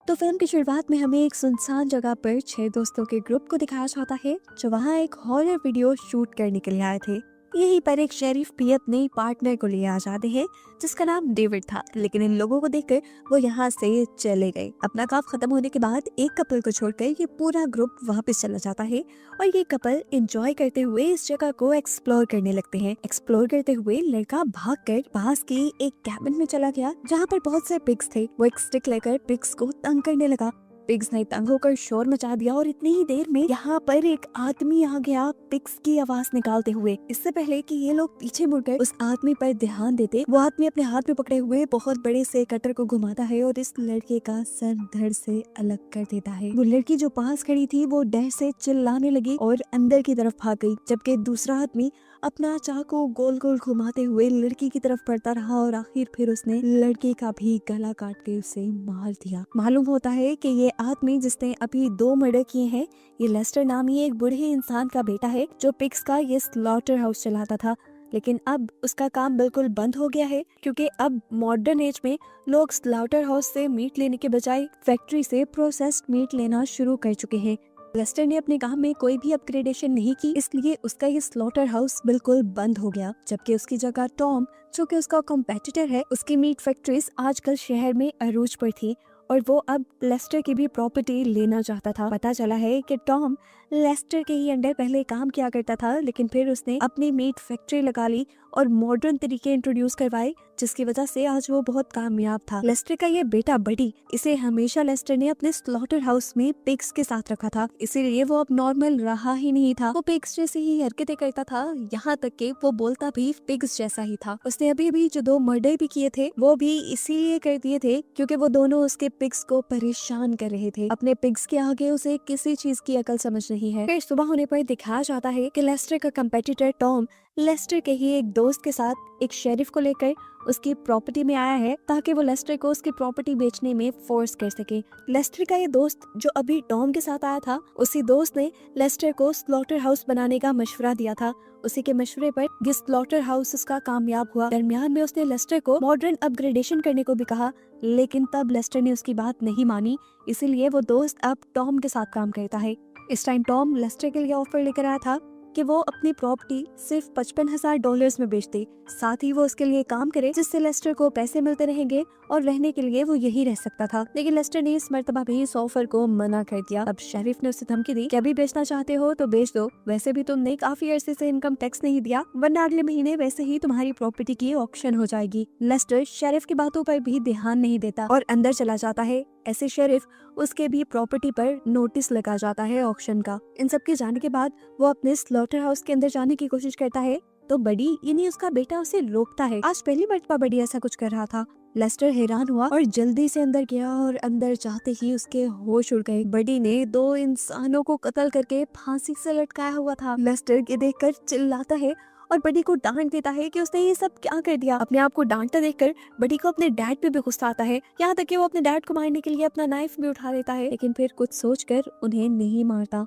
तो फिल्म की शुरुआत में हमें एक सुनसान जगह पर 6 दोस्तों के ग्रुप को दिखाया जाता है जो वहाँ एक हॉरर वीडियो शूट करने के लिए आए थे। यहीं पर एक शेरिफ भी अपने पार्टनर को लिए आ जाते हैं जिसका नाम डेविड था, लेकिन इन लोगों को देखकर वो यहाँ से चले गए। अपना काम खत्म होने के बाद एक कपल को छोड़कर ये पूरा ग्रुप वापस चला जाता है और ये कपल एंजॉय करते हुए इस जगह को एक्सप्लोर करने लगते हैं। एक्सप्लोर करते हुए लड़का भागकर पास के एक कैबिन में चला गया जहाँ पर बहुत से पिग्स थे। वो एक स्टिक लेकर पिग्स को तंग करने लगा। पिग्स ने तंग होकर शोर मचा दिया और इतनी ही देर में यहाँ पर एक आदमी आ गया पिग्स की आवाज निकालते हुए। इससे पहले कि ये लोग पीछे मुड़कर उस आदमी पर ध्यान देते, वो आदमी अपने हाथ में पकड़े हुए बहुत बड़े से कटर को घुमाता है और इस लड़के का सर धड़ से अलग कर देता है। वो लड़की जो पास खड़ी थी वो डर से चिल्लाने लगी और अंदर की तरफ भाग गई, जबकि दूसरा आदमी अपना चाकू गोल गोल घुमाते हुए लड़की की तरफ बढ़ता रहा और आखिर फिर उसने लड़के का भी गला काट के उसे मार दिया। मालूम होता है कि ये आदमी जिसने अभी 2 मर्डर किए हैं, ये लेस्टर नामी एक बूढ़े इंसान का बेटा है जो पिग्स का ये स्लॉटर हाउस चलाता था। लेकिन अब उसका काम बिल्कुल बंद हो गया है क्योंकि अब मॉडर्न एज में लोग स्लॉटर हाउस से मीट लेने के बजाय फैक्ट्री से प्रोसेस्ड मीट लेना शुरू कर चुके हैं। लेस्टर ने अपने काम में कोई भी अपग्रेडेशन नहीं की, इसलिए उसका ये स्लॉटर हाउस बिल्कुल बंद हो गया, जबकि उसकी जगह टॉम, जो कि उसका कॉम्पिटिटर है, उसकी मीट फैक्ट्रीज आजकल शहर में अरूज पर थी और वो अब लेस्टर की भी प्रॉपर्टी लेना चाहता था। पता चला है कि टॉम लेस्टर के ही अंडर पहले काम किया करता था, लेकिन फिर उसने अपनी मीट फैक्ट्री लगा ली और मॉडर्न तरीके इंट्रोड्यूस करवाए, जिसकी वजह से आज वो बहुत कामयाब था। लेस्टर का ये बेटा बडी, इसे हमेशा लेस्टर ने अपने स्लॉटर हाउस में पिग्स के साथ रखा था, इसीलिए वो अब नॉर्मल रहा ही नहीं था। वो पिग्स जैसी ही हरकतें करता था, यहाँ तक कि वो बोलता भी पिग्स जैसा ही था। उसने अभी भी जो 2 मर्डर भी किए थे वो भी इसीलिए कर दिए थे क्योंकि वो दोनों उसके पिग्स को परेशान कर रहे थे। अपने पिग्स के आगे उसे किसी चीज की अकल समझ नहीं है। फिर सुबह होने पर दिखाया जाता है कि लेस्टर का कंपेटिटर टॉम लेस्टर के ही एक दोस्त के साथ एक शेरिफ को लेकर उसकी प्रॉपर्टी में आया है ताकि वो लेस्टर को उसकी प्रॉपर्टी बेचने में फोर्स कर सके। लेस्टर का ये दोस्त जो अभी टॉम के साथ आया था, उसी दोस्त ने लेस्टर को स्लॉटर हाउस बनाने का मशवरा दिया था। उसी के मशवरे पर ये स्लॉटर हाउस उसका कामयाब हुआ। दरमियान में उसने लेस्टर को मॉडर्न अपग्रेडेशन करने को भी कहा, लेकिन तब लेस्टर ने उसकी बात नहीं मानी, इसीलिए वो दोस्त अब टॉम के साथ काम करता है। इस टाइम टॉम लेस्टर के लिए ऑफर लेकर आया था कि वो अपनी प्रॉपर्टी सिर्फ $55,000 में बेच दे, साथ ही वो उसके लिए काम करे जिससे लेस्टर को पैसे मिलते रहेंगे और रहने के लिए वो यही रह सकता था। लेकिन लेस्टर ने इस मर्तबा भी इस ऑफर को मना कर दिया। अब शेरिफ ने उसे धमकी दी कि अभी बेचना चाहते हो तो बेच दो, वैसे भी तुमने काफी अरसे से इनकम टैक्स नहीं दिया, वरना अगले महीने वैसे ही तुम्हारी प्रॉपर्टी की ऑक्शन हो जाएगी। लेस्टर शेरिफ की बातों पर भी ध्यान नहीं देता और अंदर चला जाता है। ऐसे शेरिफ उसके भी प्रॉपर्टी पर नोटिस लगा जाता है ऑक्शन का। इन सब के जाने के बाद वो अपने स्लॉटर हाउस के अंदर जाने की कोशिश करता है तो बडी यानी उसका बेटा उसे रोकता है। आज पहली मर्तबा बडी ऐसा कुछ कर रहा था। लेस्टर हैरान हुआ और जल्दी से अंदर गया और अंदर जाते ही उसके होश उड़ गए। बडी ने 2 इंसानों को कत्ल करके फांसी से लटकाया हुआ था। लेस्टर ये देखकर चिल्लाता है और बडी को डांट देता है कि उसने ये सब क्या कर दिया। अपने आप को डांटता देखकर बडी को अपने डैड पे भी गुस्सा आता है, यहाँ तक कि वो अपने डैड को मारने के लिए अपना नाइफ भी उठा लेता है, लेकिन फिर कुछ सोचकर उन्हें नहीं मारता।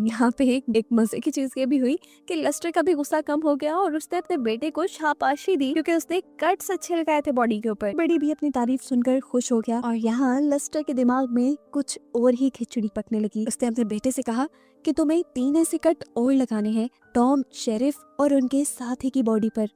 यहाँ पे एक मजे की चीज ये भी हुई कि लेस्टर का भी गुस्सा कम हो गया और उसने अपने बेटे को शाबाशी दी क्योंकि उसने कट्स अच्छे लगाए थे बॉडी के ऊपर। बड़ी भी अपनी तारीफ सुनकर खुश हो गया और यहाँ लेस्टर के दिमाग में कुछ और ही खिचड़ी पकने लगी। उसने अपने बेटे से कहा कि तुम्हें 3 ऐसे कट और लगाने हैं टॉम, शेरिफ और उनके साथी की बॉडी पर।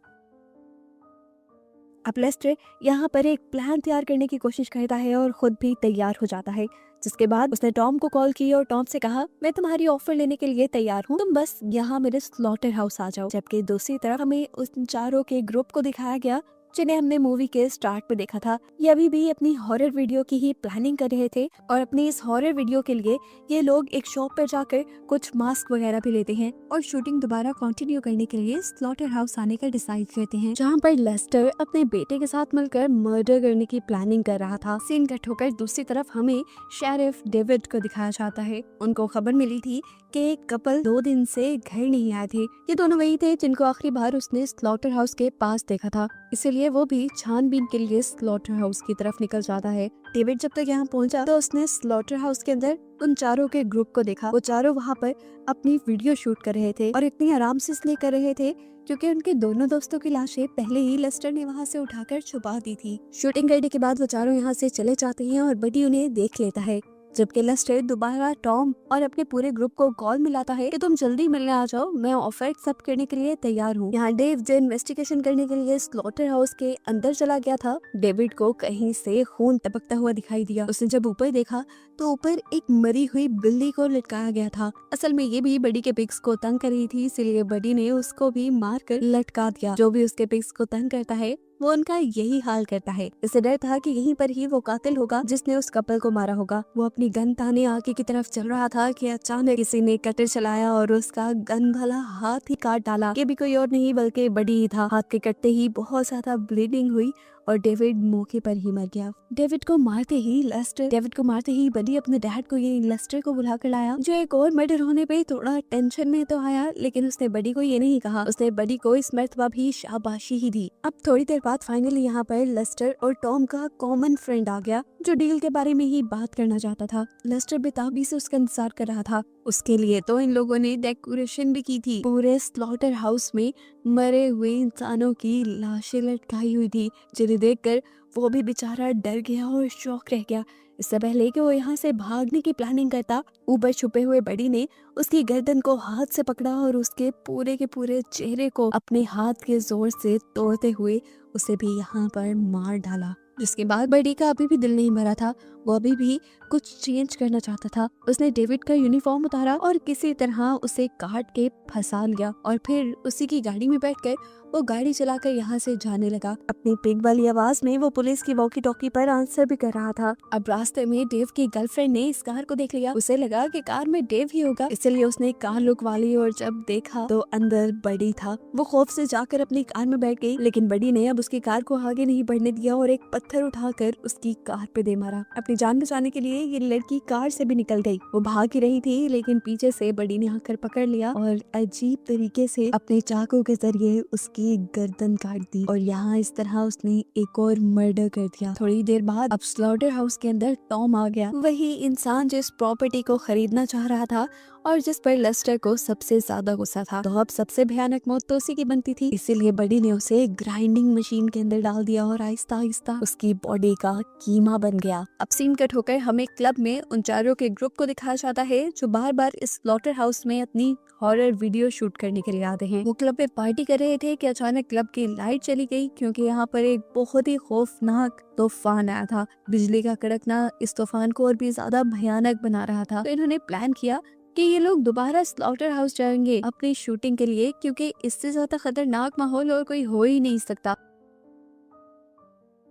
अब लेस्टर यहाँ पर एक प्लान तैयार करने की कोशिश करता है और खुद भी तैयार हो जाता है, जिसके बाद उसने टॉम को कॉल की और टॉम से कहा मैं तुम्हारी ऑफर लेने के लिए तैयार हूँ, तुम बस यहाँ मेरे स्लॉटर हाउस आ जाओ। जबकि दूसरी तरफ हमें उन चारों के ग्रुप को दिखाया गया जिन्हें हमने मूवी के स्टार्ट पे देखा था। ये अभी भी अपनी हॉरर वीडियो की ही प्लानिंग कर रहे थे और अपनी इस हॉरर वीडियो के लिए ये लोग एक शॉप पर जाकर कुछ मास्क वगैरह भी लेते हैं और शूटिंग दोबारा कंटिन्यू करने के लिए स्लॉटर हाउस आने का डिसाइड करते हैं, जहाँ पर लेस्टर अपने बेटे के साथ मिलकर मर्डर करने की प्लानिंग कर रहा था। सीन कट होकर दूसरी तरफ हमें शेरिफ डेविड को दिखाया जाता है। उनको खबर मिली थी कि एक कपल 2 दिन से घर नहीं आए थे। ये दोनों वही थे जिनको आखिरी बार उसने स्लॉटर हाउस के पास देखा था, इसीलिए इसीलिए वो भी छानबीन के लिए स्लॉटर हाउस की तरफ निकल जाता है। डेविड जब तक यहाँ पहुंचा तो उसने स्लॉटर हाउस के अंदर उन चारों के ग्रुप को देखा। वो चारों वहाँ पर अपनी वीडियो शूट कर रहे थे और इतनी आराम से इसलिए कर रहे थे क्योंकि उनके दोनों दोस्तों की लाशें पहले ही लेस्टर ने वहाँ से उठाकर छुपा दी थी। शूटिंग करने के बाद वो चारों यहाँ से चले जाते हैं और बडी उन्हें देख लेता है, जबकि लेस्टर दोबारा टॉम और अपने पूरे ग्रुप को कॉल मिलाता है कि तुम जल्दी मिलने आ जाओ, मैं ऑफर एक्सेप्ट करने के लिए तैयार हूँ। यहाँ डेव जो इन्वेस्टिगेशन करने के लिए स्लॉटर हाउस के अंदर चला गया था, डेविड को कहीं से खून टपकता हुआ दिखाई दिया। उसने जब ऊपर देखा तो ऊपर एक मरी हुई बिल्ली को लटकाया गया था। असल में ये भी बडी के पिग्स को तंग कर रही थी, इसीलिए बडी ने उसको भी मार कर लटका दिया। जो भी उसके पिग्स को तंग करता है वो उनका यही हाल करता है। इसे डर था कि यहीं पर ही वो कातिल होगा जिसने उस कपल को मारा होगा। वो अपनी गन ताने आगे की तरफ चल रहा था कि अचानक किसी ने कटर चलाया और उसका गन वाला हाथ ही काट डाला। ये भी कोई और नहीं बल्कि बडी ही था। हाथ के कटते ही बहुत ज्यादा ब्लीडिंग हुई और डेविड मौके पर ही मर गया। डेविड को मारते ही बडी अपने डैड को ये लेस्टर को बुला कर लाया, जो एक और मर्डर होने पे थोड़ा टेंशन में तो आया, लेकिन उसने बडी को ये नहीं कहा। उसने बडी को इस मर्तबा भी शाबाशी ही दी। अब थोड़ी देर बाद फाइनली यहाँ पर लेस्टर और टॉम का कॉमन फ्रेंड आ गया, जो डील के बारे में ही बात करना चाहता था। लेस्टर बेताबी से उसका इंतजार कर रहा था। उसके लिए तो इन लोगों ने डेकोरेशन भी की थी। पूरे स्लॉटर हाउस में मरे हुए इंसानों की लाशें लटकाई हुई थी, जिन्हें देखकर वो भी बेचारा डर गया और शॉक रह गया। इससे पहले कि वो यहाँ से भागने की प्लानिंग करता, ऊपर छुपे हुए बडी ने उसकी गर्दन को हाथ से पकड़ा और उसके पूरे के पूरे चेहरे को अपने हाथ के जोर से तोड़ते हुए उसे भी यहाँ पर मार डाला। जिसके बाद बडी का अभी भी दिल नहीं भरा था, वो अभी भी कुछ चेंज करना चाहता था। उसने डेविड का यूनिफॉर्म उतारा और किसी तरह उसे काट के फंसा लिया और फिर उसी की गाड़ी में बैठकर वो गाड़ी चलाकर यहाँ से जाने लगा। अपनी पिग वाली आवाज में वो पुलिस की वॉकी टॉकी पर आंसर भी कर रहा था। अब रास्ते में डेव की गर्लफ्रेंड ने इस कार को देख लिया। उसे लगा कि कार में डेव ही होगा, इसलिए उसने कार लुकवा ली और जब देखा तो अंदर बडी था। वो खौफ से जाकर अपनी कार में बैठ गई, लेकिन बडी ने अब उसकी कार को आगे नहीं बढ़ने दिया और एक पत्थर उठाकर उसकी कार पे दे मारा। अपनी जान बचाने के लिए ये लड़की कार से भी निकल गई। वो भाग ही रही थी, लेकिन पीछे से बडी ने आकर पकड़ लिया और अजीब तरीके से अपने चाकू के जरिए उसकी गर्दन काट दी और यहाँ इस तरह उसने एक और मर्डर कर दिया। थोड़ी देर बाद अब स्लॉटर हाउस के अंदर टॉम आ गया, वही इंसान जिस प्रॉपर्टी को खरीदना चाह रहा था और जिस पर लेस्टर को सबसे ज्यादा गुस्सा था। तो अब सबसे भयानक मौत तो उसी की बनती थी, इसीलिए बडी ने उसे ग्राइंडिंग मशीन के अंदर डाल दिया और आहिस्ता आहिस्ता उसकी बॉडी का कीमा बन गया। अब सीन कट होकर हमें क्लब में उन चारों के ग्रुप को दिखाया जाता है, जो बार बार इस स्लॉटर हाउस में अपनी हॉरर वीडियो शूट करने के लिए आते हैं। वो क्लब में पार्टी कर रहे थे कि अचानक क्लब की लाइट चली गई, क्योंकि यहाँ पर एक बहुत ही खौफनाक तूफान आया था। बिजली का कड़कना इस तूफान को और भी ज्यादा भयानक बना रहा था। तो इन्होंने प्लान किया कि ये लोग दोबारा स्लॉटर हाउस जाएंगे अपनी शूटिंग के लिए, क्योंकि इससे ज्यादा खतरनाक माहौल और कोई हो ही नहीं सकता।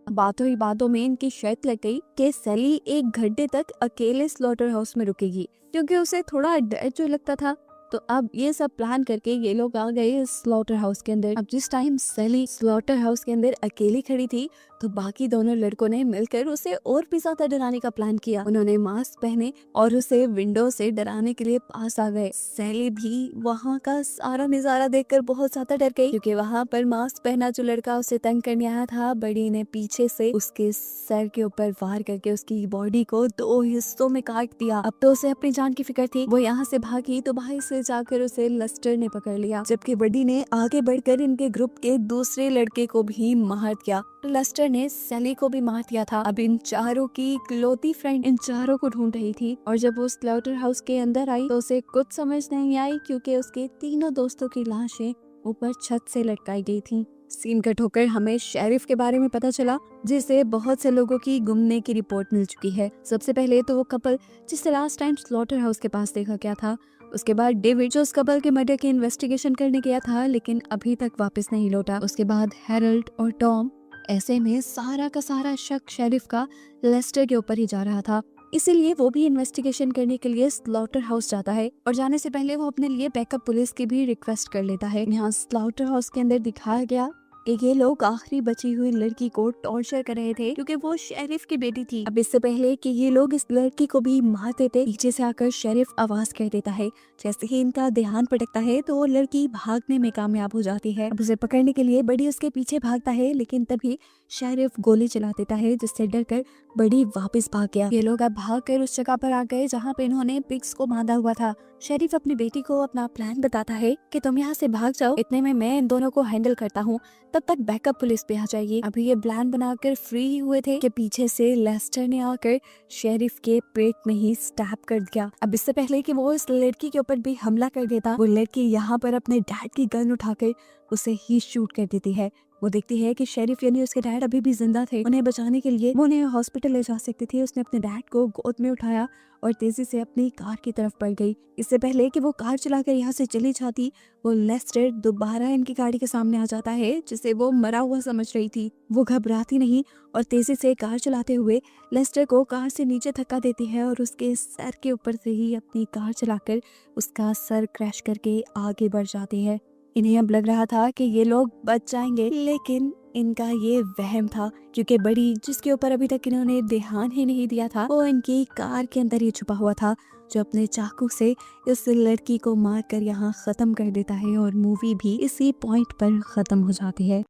बातों ही बातों में इनकी शर्त लग गई कि सैली एक घंटे तक अकेले स्लॉटर हाउस में रुकेगी, क्योंकि उसे थोड़ा डर जो लगता था। तो अब ये सब प्लान करके ये लोग आ गए स्लॉटर हाउस के अंदर। अब जिस टाइम सैली स्लॉटर हाउस के अंदर अकेली खड़ी थी, तो बाकी दोनों लड़कों ने मिलकर उसे और भी ज्यादा डराने का प्लान किया। उन्होंने मास्क पहने और उसे विंडो से डराने के लिए पास आ गए। सैली भी वहाँ का सारा नजारा देखकर बहुत ज्यादा डर गई, क्योंकि वहाँ पर मास्क पहना जो लड़का उसे तंग करने आया था, बड़ी ने पीछे से उसके सर के ऊपर वार करके उसकी बॉडी को 2 हिस्सों में काट दिया। अब तो उसे अपनी जान की फिक्र थी। वो यहाँ से भागी तो बाहर से जाकर उसे लेस्टर ने पकड़ लिया, जबकि बडी ने आगे बढ़कर इनके ग्रुप के दूसरे लड़के को भी मार दिया। लेस्टर ने सैली को भी मार दिया था। अब इन चारों की इकलौती फ्रेंड इन चारों को ढूंढ रही थी, और जब वो स्लॉटर हाउस के अंदर आई तो उसे कुछ समझ नहीं आई, क्योंकि उसके तीनों दोस्तों की लाशें ऊपर छत से लटकाई गई थी। सीन कट होकर हमें शेरिफ के बारे में पता चला, जिसे बहुत से लोगों की गुमने की रिपोर्ट मिल चुकी है। सबसे पहले तो वो कपल जिसे लास्ट टाइम स्लॉटर हाउस के पास देखा गया था, उसके बाद डेविड जो उस कपल के मर्डर की इन्वेस्टिगेशन करने गया था लेकिन अभी तक वापस नहीं लौटा, उसके बाद हैरोल्ड और टॉम। ऐसे में सारा का सारा शक शेरिफ का लेस्टर के ऊपर ही जा रहा था, इसीलिए वो भी इन्वेस्टिगेशन करने के लिए स्लॉटर हाउस जाता है और जाने से पहले वो अपने लिए बैकअप पुलिस की भी रिक्वेस्ट कर लेता है। यहाँ स्लॉटर हाउस के अंदर दिखाया गया कि ये लोग आखिरी बची हुई लड़की को टॉर्चर कर रहे थे क्योंकि वो शेरिफ की बेटी थी। अब इससे पहले कि ये लोग इस लड़की को भी मार देते, पीछे से आकर शेरिफ आवाज कर देता है। जैसे ही इनका ध्यान भटकता है तो वो लड़की भागने में कामयाब हो जाती है। अब उसे पकड़ने के लिए बड़ी उसके पीछे भागता है, लेकिन तभी शेरिफ गोली चला देता है, जिससे डरकर बड़ी वापस भाग गया। ये लोग अब भागकर उस जगह पर आ गए जहाँ पे इन्होंने पिग्स को बांधा हुआ था। शेरिफ अपनी बेटी को अपना प्लान बताता है कि तुम यहाँ से भाग जाओ, इतने में मैं इन दोनों को हैंडल करता हूँ, तब तक बैकअप पुलिस पे आ जाएगी। अभी ये प्लान बनाकर फ्री हुए थे कि पीछे से लेस्टर ने आकर शेरिफ के पेट में ही स्टैब कर दिया। अब इससे पहले कि वो इस लड़की के ऊपर भी हमला कर देता, वो लड़की यहाँ पर अपने डैड की गन उठाकर उसे ही शूट कर देती है। वो देखती है कि शेरिफ यानी उसके डैड अभी भी जिंदा थे। उन्हें बचाने के लिए वो उन्हें हॉस्पिटल ले जा सकती थी। उसने अपने डैड को गोद में उठाया और तेजी से अपनी कार की तरफ बढ़ गई। इससे पहले कि वो कार चलाकर यहाँ से चली जाती, वो लेस्टर दोबारा इनकी गाड़ी के सामने आ जाता है, जिसे वो मरा हुआ समझ रही थी। वो घबराती नहीं और तेजी से कार चलाते हुए लेस्टर को कार से नीचे धक्का देती है और उसके सर के ऊपर से ही अपनी कार चलाकर उसका सर क्रैश करके आगे बढ़ जाती है। इन्हें अब लग रहा था कि ये लोग बच जाएंगे, लेकिन इनका ये वहम था, क्योंकि बड़ी जिसके ऊपर अभी तक इन्होंने ध्यान ही नहीं दिया था, वो इनकी कार के अंदर ही छुपा हुआ था, जो अपने चाकू से इस लड़की को मारकर यहाँ खत्म कर देता है और मूवी भी इसी पॉइंट पर खत्म हो जाती है।